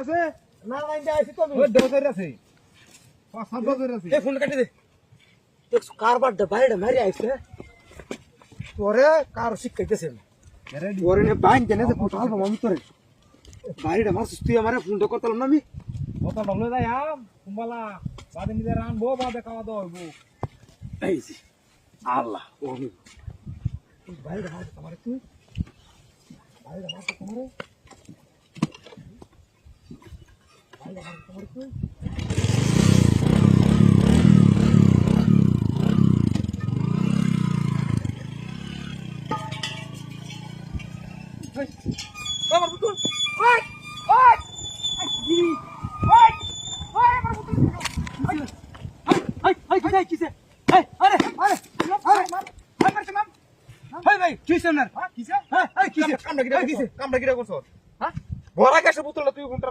আছে না লাইনটা আইছি তো আমি ওই দোসের আছে 5-7 বছর আছে এই ফোন কাটি দে দেখ কারবার দে বাইরে মারি আইছে তোরে কার শিখাইতেছে রেডি ওরে নে বাইন দেনে যে ফটো আলবাম আমি তোরে বাইরে মারছিস তুই আমারে ফোন তো করতাম না আমি কত ডবলে যায় আম কুম্বালা বাদে নিজে রানবো বাদে খাওয়া দাওয়া হইব এই যে আল্লাহ ও আমি বাইরে মারছিস আমারে তুই বাইরে মারছিস আমারে বাইরে মারছিস আমারে তুই আমার পুতুল ওই ওই দিদি ওই ওই আমার পুতুল হাই কিসে এই আরে আরে আরে মার মারছে মাম হাই ভাই কিসে না কিসে হাই কিসে কামড়া কিরা করছস হ্যাঁ বড় গাছে পুতুলটা তুই কোনটা